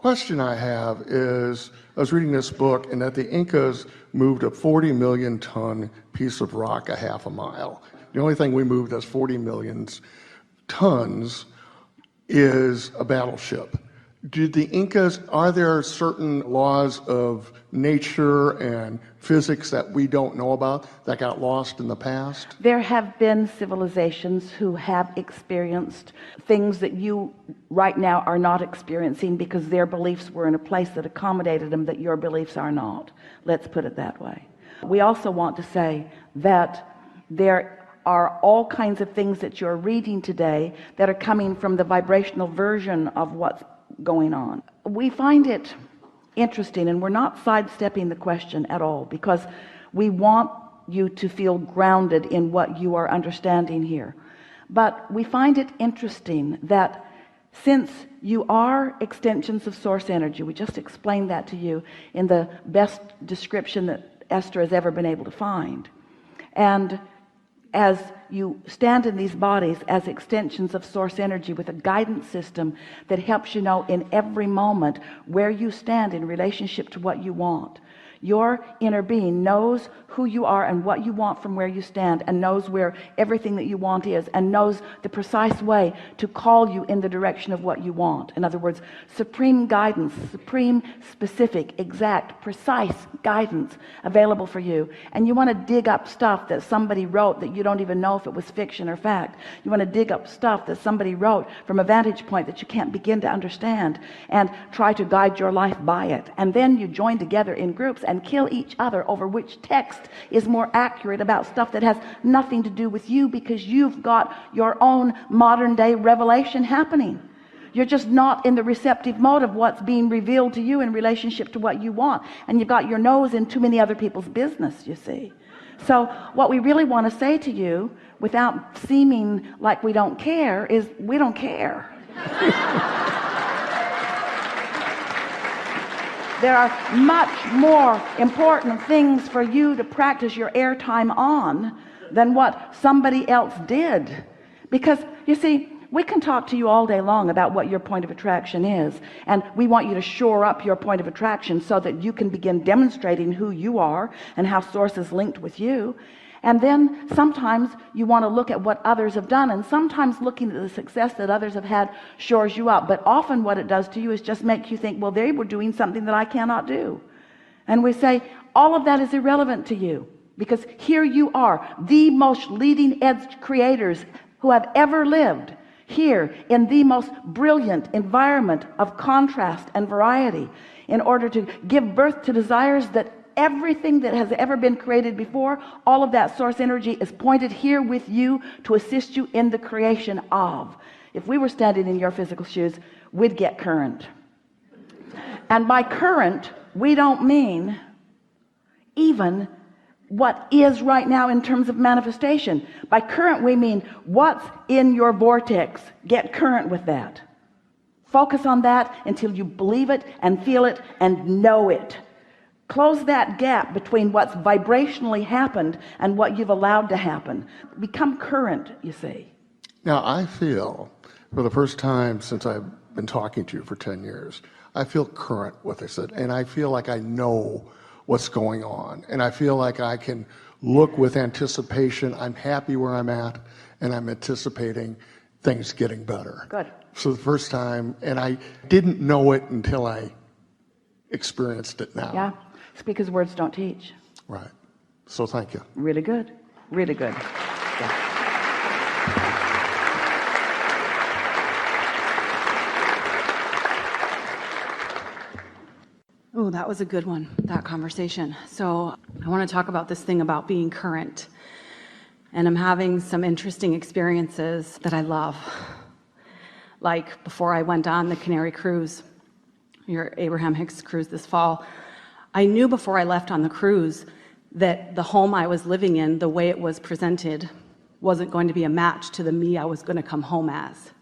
question I have is, I was reading this book, and that the Incas moved a 40 million ton piece of rock a half a mile. The only thing we moved that's 40 million tons is a battleship. Did the Incas, are there certain laws of nature and physics that we don't know about that got lost in the past? There have been civilizations who have experienced things that you right now are not experiencing because their beliefs were in a place that accommodated them that your beliefs are not. Let's put it that way. We also want to say that there are all kinds of things that you're reading today that are coming from the vibrational version of what's going on. We find it interesting, and we're not sidestepping the question at all, because we want you to feel grounded in what you are understanding here. But we find it interesting that since you are extensions of source energy, we just explained that to you in the best description that Esther has ever been able to find, and as you stand in these bodies as extensions of source energy with a guidance system that helps you know in every moment where you stand in relationship to what you want, your inner being knows who you are and what you want from where you stand, and knows where everything that you want is, and knows the precise way to call you in the direction of what you want. In other words, supreme guidance, supreme, specific, exact, precise guidance available for you. And you want to dig up stuff that somebody wrote that you don't even know if it was fiction or fact. You want to dig up stuff that somebody wrote from a vantage point that you can't begin to understand, and try to guide your life by it. And then you join together in groups and kill each other over which text is more accurate about stuff that has nothing to do with you, because you've got your own modern day revelation happening. You're just not in the receptive mode of what's being revealed to you in relationship to what you want, and you've got your nose in too many other people's business, you see. So what we really want to say to you, without seeming like we don't care, is we don't care. There are much more important things for you to practice your airtime on than what somebody else did. Because you see, we can talk to you all day long about what your point of attraction is, and we want you to shore up your point of attraction so that you can begin demonstrating who you are and how source is linked with you. And then sometimes you want to look at what others have done, and sometimes looking at the success that others have had shores you up. But often what it does to you is just make you think, well, they were doing something that I cannot do. And we say all of that is irrelevant to you, because here you are, the most leading edge creators who have ever lived, here in the most brilliant environment of contrast and variety, in order to give birth to desires that everything that has ever been created before, all of that source energy is pointed here with you to assist you in the creation of. If we were standing in your physical shoes, we'd get current. And by current, we don't mean even what is right now in terms of manifestation. By current, we mean what's in your vortex. Get current with that. Focus on that until you believe it and feel it and know it. Close that gap between what's vibrationally happened and what you've allowed to happen. Become current, you see. Now, I feel, for the first time since I've been talking to you for 10 years, I feel current with this, and I feel like I know what's going on, and I feel like I can look with anticipation. I'm happy where I'm at, and I'm anticipating things getting better. Good. So the first time, and I didn't know it until I experienced it now. Yeah, it's because words don't teach. Right. So thank you. Really good. Really good. Yeah. Oh, that was a good one, that conversation. So I want to talk about this thing about being current. And I'm having some interesting experiences that I love. Like before I went on the Canary cruise, your Abraham Hicks cruise this fall, I knew before I left on the cruise that the home I was living in, the way it was presented, wasn't going to be a match to the me I was going to come home as.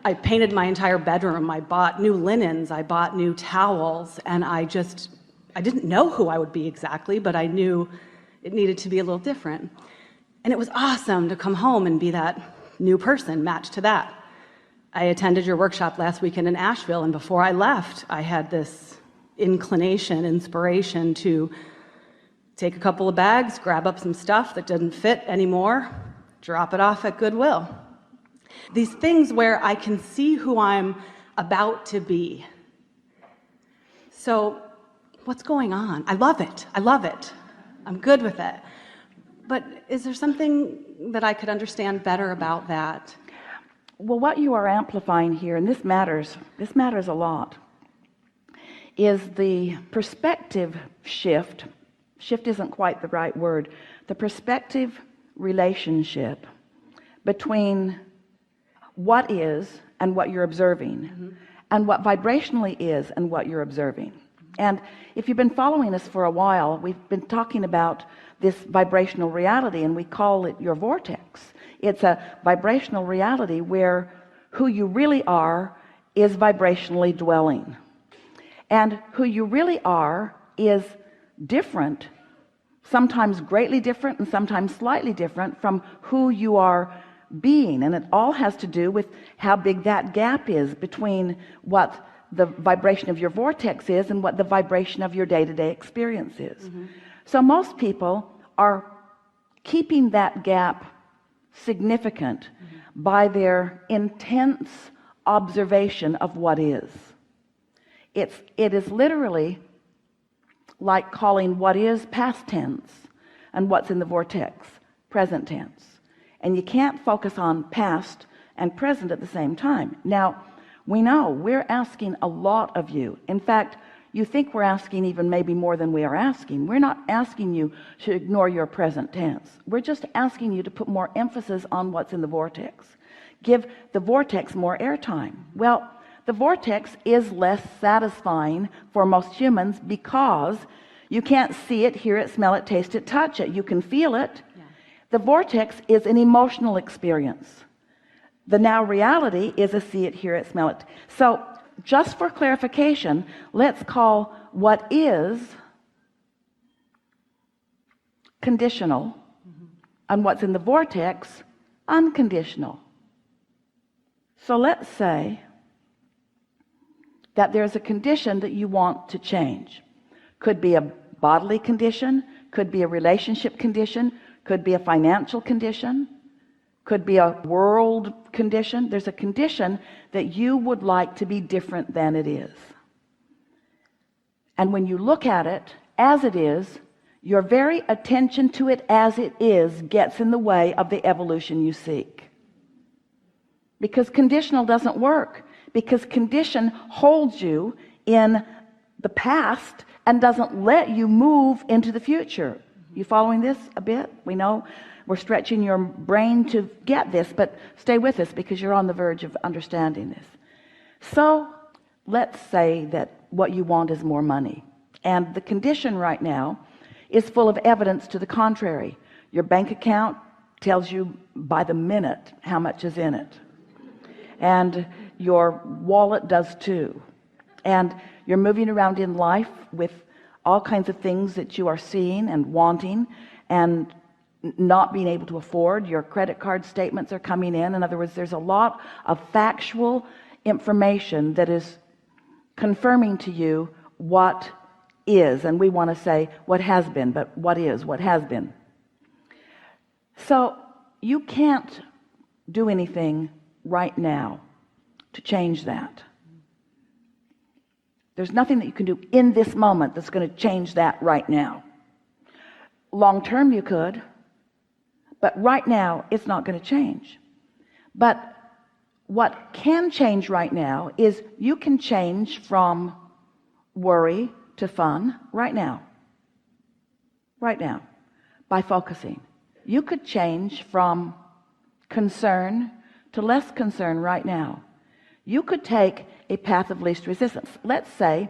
I painted my entire bedroom. I bought new linens. I bought new towels. And I didn't know who I would be exactly, but I knew it needed to be a little different. And it was awesome to come home and be that new person, matched to that. I attended your workshop last weekend in Asheville, and before I left, I had this inspiration to take a couple of bags, grab up some stuff that didn't fit anymore, drop it off at Goodwill. These things where I can see who I'm about to be. So, what's going on? I love it. I'm good with it. But is there something that I could understand better about that? Well, what you are amplifying here, and this matters a lot, is the perspective shift. Shift isn't quite the right word. The perspective relationship between what is and what you're observing, and what vibrationally is and what you're observing. And if you've been following us for a while, we've been talking about this vibrational reality, and we call it your vortex. It's a vibrational reality where who you really are is vibrationally dwelling, and who you really are is different, sometimes greatly different and sometimes slightly different from who you are being. And it all has to do with how big that gap is between what the vibration of your vortex is and what the vibration of your day-to-day experience is. So most people are keeping that gap significant by their intense observation of what is. It is literally like calling what is past tense and what's in the vortex present tense. And you can't focus on past and present at the same time. Now, we know we're asking a lot of you. In fact, you think we're asking even maybe more than we are asking. We're not asking you to ignore your present tense. We're just asking you to put more emphasis on what's in the vortex. Give the vortex more airtime. Well, the vortex is less satisfying for most humans because you can't see it, hear it, smell it, taste it, touch it. You can feel it. The vortex is an emotional experience. The now reality is a see it, hear it, smell it. So just for clarification, let's call what is conditional and what's in the vortex unconditional. So let's say that there's a condition that you want to change. Could be a bodily condition, could be a relationship condition, could be a financial condition, could be a world condition. There's a condition that you would like to be different than it is. And when you look at it as it is, your very attention to it as it is gets in the way of the evolution you seek. Because conditional doesn't work. Because condition holds you in the past and doesn't let you move into the future. You following this a bit? We know we're stretching your brain to get this, but stay with us because you're on the verge of understanding this. So let's say that what you want is more money, and the condition right now is full of evidence to the contrary. Your bank account tells you by the minute how much is in it, and your wallet does too, and you're moving around in life with all kinds of things that you are seeing and wanting and not being able to afford. Your credit card statements are coming in. In other words, there's a lot of factual information that is confirming to you what is, and we want to say what has been, but what is, what has been. So you can't do anything right now to change that. There's nothing that you can do in this moment that's going to change that right now. Long term you could, but right now it's not going to change. But what can change right now is you can change from worry to fun right now by focusing. You could change from concern to less concern right now. You could take a path of least resistance. Let's say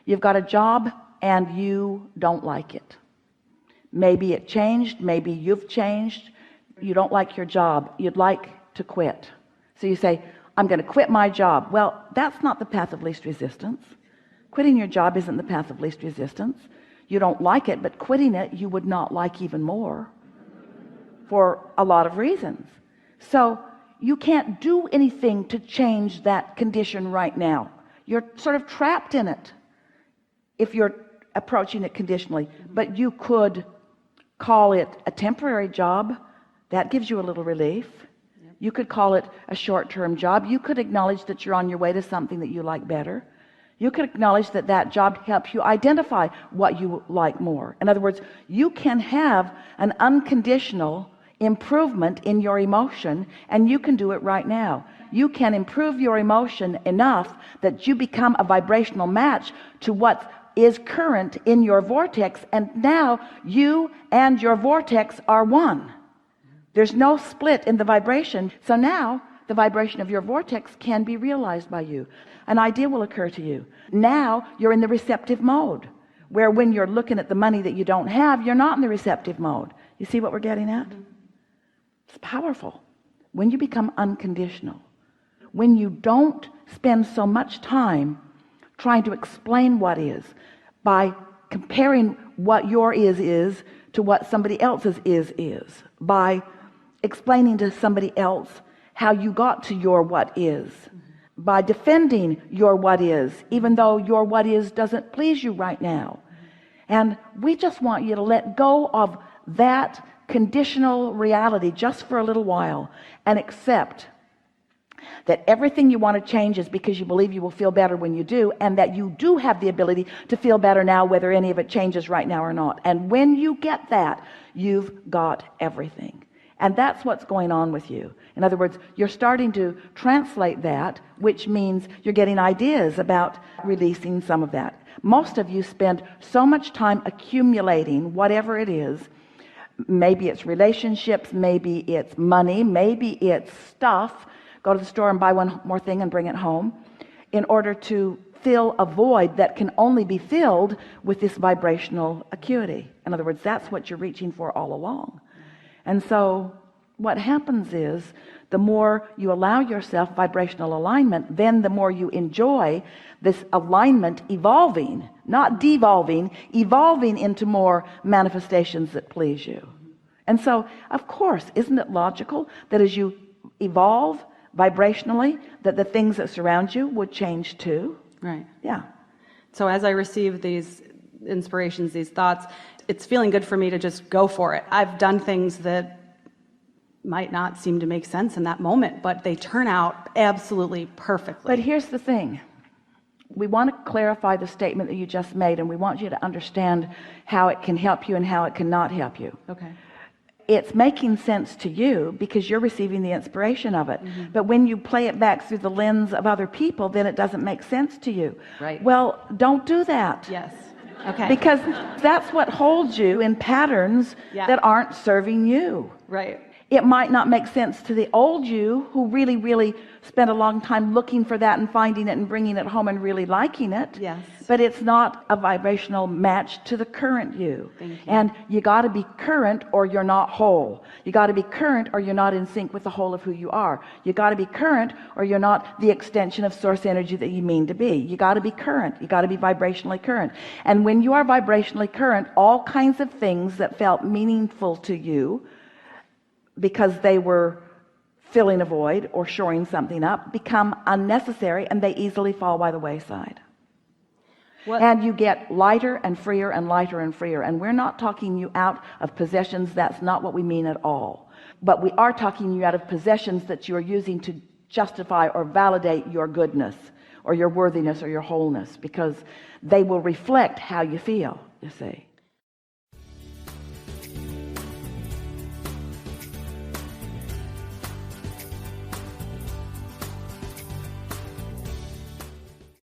you've got a job and you don't like it. Maybe it changed, maybe you've changed. You don't like your job, you'd like to quit. So you say, I'm going to quit my job. Well, that's not the path of least resistance. Quitting your job isn't the path of least resistance. You don't like it, but quitting it you would not like even more for a lot of reasons. So you can't do anything to change that condition right now. You're sort of trapped in it if you're approaching it conditionally. But you could call it a temporary job. That gives you a little relief. You could call it a short-term job. You could acknowledge that you're on your way to something that you like better. You could acknowledge that that job helps you identify what you like more. In other words, you can have an unconditional improvement in your emotion, and you can do it right now. You can improve your emotion enough that you become a vibrational match to what is current in your vortex, and now you and your vortex are one. There's no split in the vibration. So now the vibration of your vortex can be realized by you. An idea will occur to you. Now you're in the receptive mode, where when you're looking at the money that you don't have, you're not in the receptive mode. You see what we're getting at? It's powerful. When you become unconditional, when you don't spend so much time trying to explain what is by comparing what your is to what somebody else's is, by explaining to somebody else how you got to your what is, by defending your what is, even though your what is doesn't please you right now. And we just want you to let go of that conditional reality just for a little while and accept that everything you want to change is because you believe you will feel better when you do, and that you do have the ability to feel better now, whether any of it changes right now or not. And when you get that, you've got everything. And that's what's going on with you. In other words, you're starting to translate that, which means you're getting ideas about releasing some of that. Most of you spend so much time accumulating whatever it is. Maybe it's relationships, maybe it's money, maybe it's stuff. Go to the store and buy one more thing and bring it home, in order to fill a void that can only be filled with this vibrational acuity. In other words, that's what you're reaching for all along. And so what happens is, the more you allow yourself vibrational alignment, then the more you enjoy this alignment evolving, not devolving, evolving into more manifestations that please you. And so, of course, isn't it logical that as you evolve vibrationally, that the things that surround you would change too? Right. Yeah. So as I receive these inspirations, these thoughts, it's feeling good for me to just go for it. I've done things that might not seem to make sense in that moment, but they turn out absolutely perfectly. But here's the thing. We want to clarify the statement that you just made, and we want you to understand how it can help you and how it cannot help you. Okay. It's making sense to you because you're receiving the inspiration of it. But when you play it back through the lens of other people, then it doesn't make sense to you. Right. Well, don't do that. Yes. Okay. Because that's what holds you in patterns that aren't serving you. Right. It might not make sense to the old you, who really spent a long time looking for that and finding it and bringing it home and really liking it. Yes. But it's not a vibrational match to the current you. Thank you. And you got to be current or you're not whole. You got to be current or you're not in sync with the whole of who you are. You got to be current or you're not the extension of source energy that you mean to be. You got to be current. You got to be vibrationally current. And when you are vibrationally current, all kinds of things that felt meaningful to you because they were filling a void or shoring something up become unnecessary, and they easily fall by the wayside. And you get lighter and freer and lighter and freer. And we're not talking you out of possessions. That's not what we mean at all. But we are talking you out of possessions that you're using to justify or validate your goodness or your worthiness or your wholeness, because they will reflect how you feel, you see.